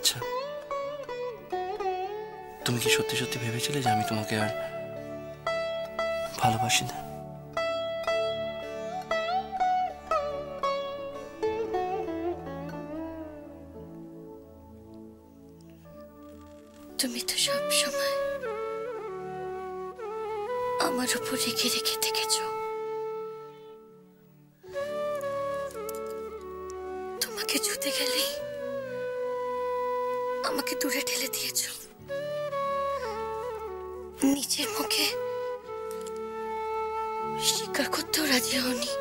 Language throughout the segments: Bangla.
আচ্ছা, তুমি কি সত্যি সত্যি ভেবেছিলে যে আমি তোমাকে আর ভালোবাসি না? তুমি তো সব সময় আমার উপর রেখে রেখে থেকেছো। তোমাকে ছুতে গেলেই আমাকে দূরে ঠেলে দিয়েছো। নিজের মুখে স্বীকার করতেও রাজি হওনি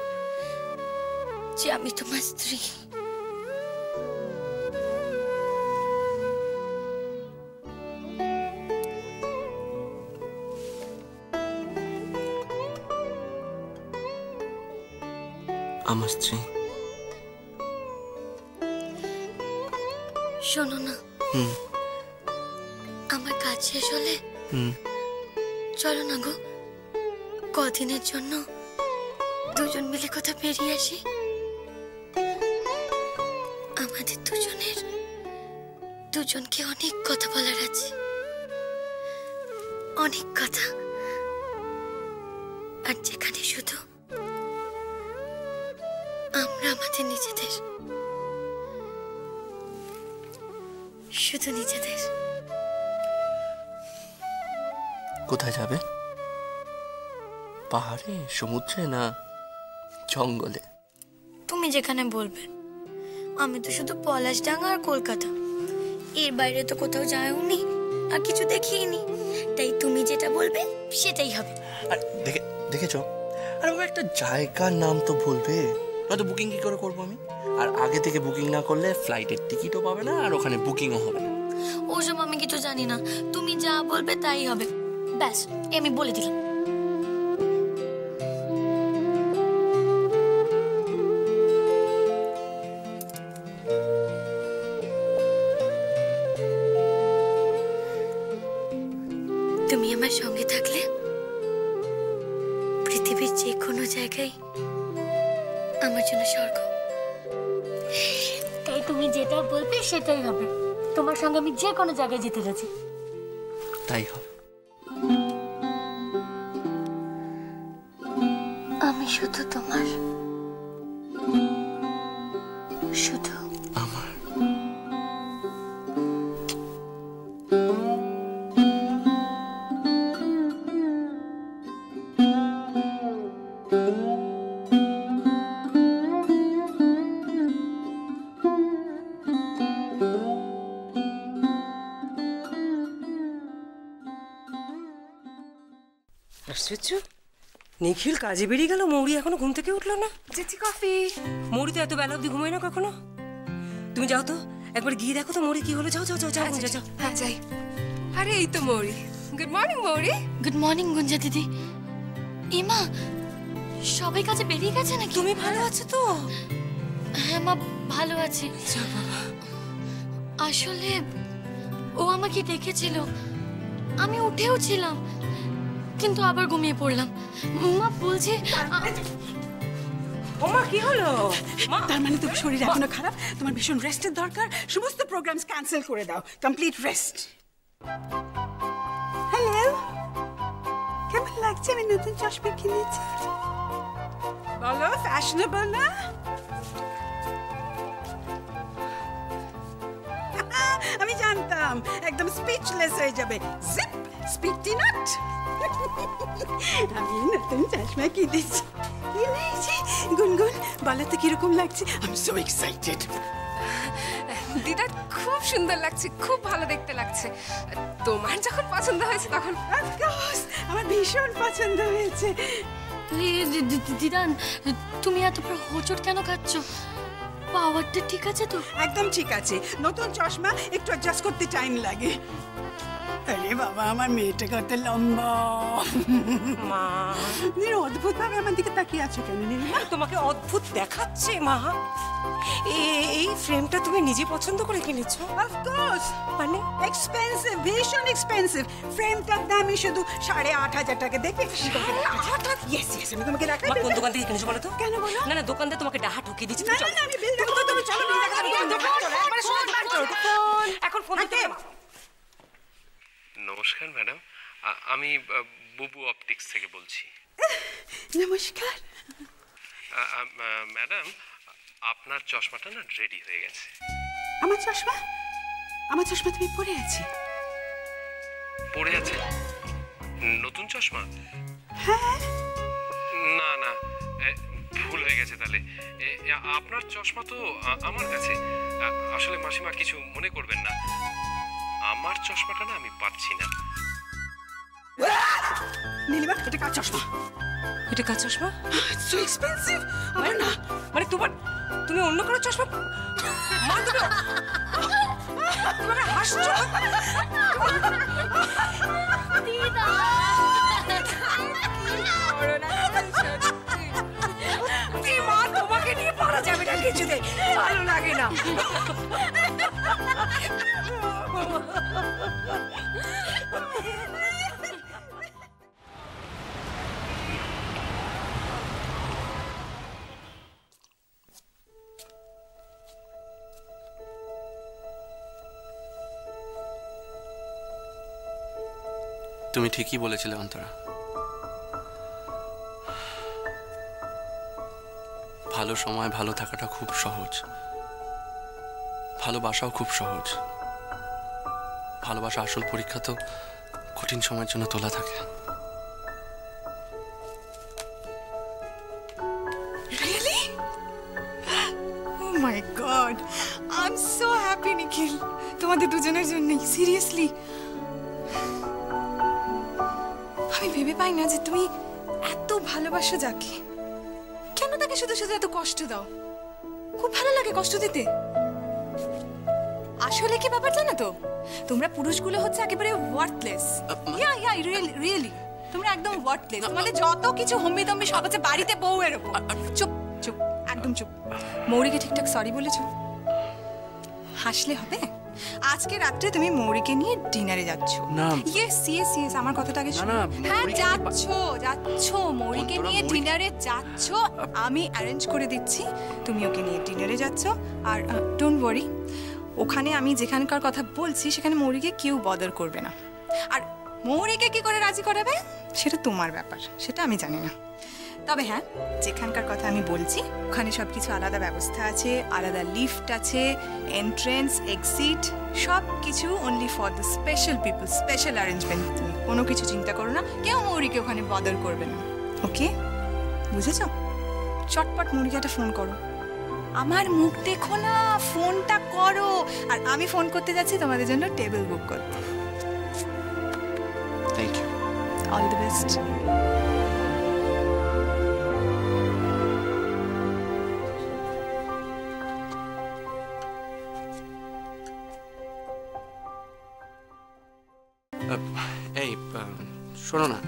যে আমি তোমার স্ত্রী। আমার স্ত্রী? শোনো না, আমার কাজ শেষ হলে চলো না গো, কদিনের জন্য দুজন মিলে কোথাও বেরিয়ে আসি। আমাদের দুজনকে অনেক কথা বলার আছে, অনেক কথা। আর যেখানে শুধু আমরা আমাদের নিজেদের, শুধু নিজেদের। কোথায় যাবে? পাহাড়ে, সমুদ্রে, না জঙ্গলে? তুমি যেখানে বলবে। আমি তো শুধু পলাশডাঙ্গা আর কলকাতা, এর বাইরে তো কোথাও যাইওনি আর কিছু দেখিনি। তাই তুমি যেটা বলবে সেটাই হবে। আর দেখেছো, আর ওকে একটা জায়গার নাম তো বলবে, নয়তো বুকিং কি করে করবো আমি? আর আগে থেকে বুকিং না করলে ফ্লাইটের টিকিটও পাবে না, আর ওখানে বুকিংও হবে না। ওসব আমি কিছু জানি না, তুমি যা বলবে তাই হবে। ব্যাস, আমি বলে দিলাম। তুমি আমার সঙ্গে থাকলে পৃথিবীর যে কোনো জায়গায় আমার জন্য স্বর্গ। তাই তুমি যেটা বলবে সেটাই হবে। তোমার সঙ্গে আমি যে কোনো জায়গায় যেতে রাজি। তাই হবে। আমি শুধু তোমার, শুধু আমার। নিখিল কাজে বেরিয়ে গেল, মৌরি এখনো ঘুম থেকে উঠলো না। জেঠি কফি। মৌরি তো এত বেলা অব্দি ঘুমায় না কখনো। তুমি যাও তো, একবার গিয়ে দেখো তো মৌরি কি হলো। যাও যাও যাও যাও গুঞ্জা যাও। হ্যাঁ যাই। আরে এই তো মৌরি। গুড মর্নিং মৌরি। গুড মর্নিং গুঞ্জা দিদি। ইমা, সবাই কাজে বেরিয়ে গেছে নাকি? তুমি ভালো আছো তো? হ্যাঁ মা, ভালো আছি। যা বাবা। আসলে ও আমাকে ডেকেছিল, আমি উঠেও ছিলাম, কিন্তু আবার ঘুমিয়ে পড়লাম। মা বলছে। ওমা কি হলো? তার মানে তোমার শরীর এখনো খারাপ, তোমার ভীষণ রেস্টের দরকার। সমস্ত প্রোগ্রামস ক্যান্সেল করে দাও, কমপ্লিট রেস্ট। হ্যালো, কেমন লাগছে আমি নতুন চশমা কিনেছি? বলো, ফ্যাশনেবল না? আমি জানতাম একদম স্পিচলেস হয়ে যাবে। জিপ স্পিকটি নট। আমি নতুন চশমা কিনেছি। গুনগুন, বলো তো কিরকম লাগছে? I am so excited. দিদা খুব সুন্দর লাগছে, খুব ভালো দেখতে লাগছে। তোমার যখন পছন্দ হয়েছে তখন? অফকোর্স, আমার ভীষণ পছন্দ হয়েছে। দিদান, তুমি এত হোঁচট কেন খাচ্ছ? পাওয়ারটা ঠিক আছে তো? একদম ঠিক আছে। নতুন চশমা একটু অ্যাডজাস্ট করতে টাইম লাগে। আরে বাবা, আমার মেয়েটা কত লম্বা। মা অদ্ভুত ভাবে আমার দিকে তাকিয়ে আছো কেন নীলিমা? তোমাকে অদ্ভুত দেখাচ্ছে মা। এই ফ্রেমটা তুমি নিজে পছন্দ করে কিনেছো? অফকোর্স, মানে এক্সপেন্সিভ, ভীষণ এক্সপেন্সিভ। ফ্রেমটার দামই শুধু 8,500 টাকা। দেখবে? ইয়েস ইয়েস, আমি তোমাকে দেখাই। মা কোন দোকান থেকে কিনেছো বলো তো? কেন বলো? না না, দোকানদার তোমাকে ডাহা ঠকিয়ে দিচ্ছে। না না না, আমি বিল দেবো। তুমি চলো, বিল দেখাতে আমি দোকানে চলো। একবার শুনে দোকানে চলো। এখন ফোন দিতে হবে। নমস্কার ম্যাডাম, আমি বুবু অপটিক্স থেকে বলছি। নমস্কার। ম্যাডাম, আপনার চশমাটা না রেডি হয়ে গেছে। আমার চশমা? আমার চশমা তুমি পরে আছি। পড়ে আছে? নতুন চশমা? হ্যাঁ। না না, ভুল হয়ে গেছে তাহলে। আপনার চশমা তো আমার কাছে। আসলে মাসিমা কিছু মনে করবেন না, আমার চশমাটা না আমি পাচ্ছি না। নীলিমা, এটা কার চশমা? এটা কার চশমা? So expensive. আমার না। মানে তুমি অন্য কারো চশমা? মা তুমি হাসছো? দিদা মা, তোমাকে নিয়ে পারা যাবে না কিছুতে, ভালো লাগে না। তুমি ঠিকই বলেছিলে অন্তরা, ভালো সময় ভালো থাকাটা খুব সহজ, ভালোবাসাও খুব সহজ। ভালোবাসা আসল পরীক্ষা তো কঠিন সময়ের জন্য তোলা থাকে। Really? Oh my God! I'm so happy, নিখিল। তোমাদের দুজনের জন্যই, সিরিয়াসলি। আমি ভেবে পাই না যে তুমি এত ভালোবাসো যাকে, কেন তাকে শুধু শুধু এত কষ্ট দাও? খুব ভালো লাগে কষ্ট দিতে। আসলে কি ব্যাপার জানো তো, তোমরা পুরুষগুলো হচ্ছে একেবারে ওয়ার্থলেস। রিয়েলি তোমরা একদম ওয়ার্থলেস। তোমাদের যত কিছু হম্বি তম্বি সব হচ্ছে বাড়িতে বউ এরকম। চুপ চুপ, একদম চুপ। মৌরিকে ঠিকঠাক সরি বলেছো? হাসলে হবে? আজকে রাত্রে তুমি মৌরিকে নিয়ে ডিনারে যাচ্ছ। না। ইয়েস ইয়েস ইয়েস, আমার কথাটা আগে শোনো। হ্যাঁ, যাচ্ছ মৌরিকে নিয়ে ডিনারে যাচ্ছ। আমি অ্যারেঞ্জ করে দিচ্ছি, তুমি ওকে নিয়ে ডিনারে যাচ্ছ। আর ডোন্ট ওয়ারি, ওখানে আমি যেখানকার কথা বলছি সেখানে মৌরিকে কেউ বদর করবে না। আর মৌরিকে কি করে রাজি করাবে সেটা তোমার ব্যাপার, সেটা আমি জানি না। তবে হ্যাঁ, যেখানকার কথা আমি বলছি ওখানে সব কিছু আলাদা ব্যবস্থা আছে, আলাদা লিফট আছে, এন্ট্রেন্স, এক্সিট, সব কিছু only for the special people, special arrangement. তুমি কোনো কিছু চিন্তা করো না, কেউ মৌরিকে ওখানে বদর করবে না। ওকে, বুঝেছ? চটপট মৌরিকে একটা ফোন করো। আমার মুখ দেখো না, ফোনটা করো। আর আমি ফোন করতে যাচ্ছি তোমাদের জন্য টেবিল বুক করতে। Thank you. All the best. এই শোনো না,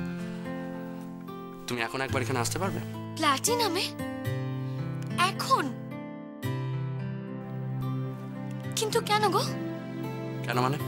তুমি এখন একবার এখানে আসতে পারবে? প্লাটিনামে এখন? কিন্তু কেন গো? কেন মানে?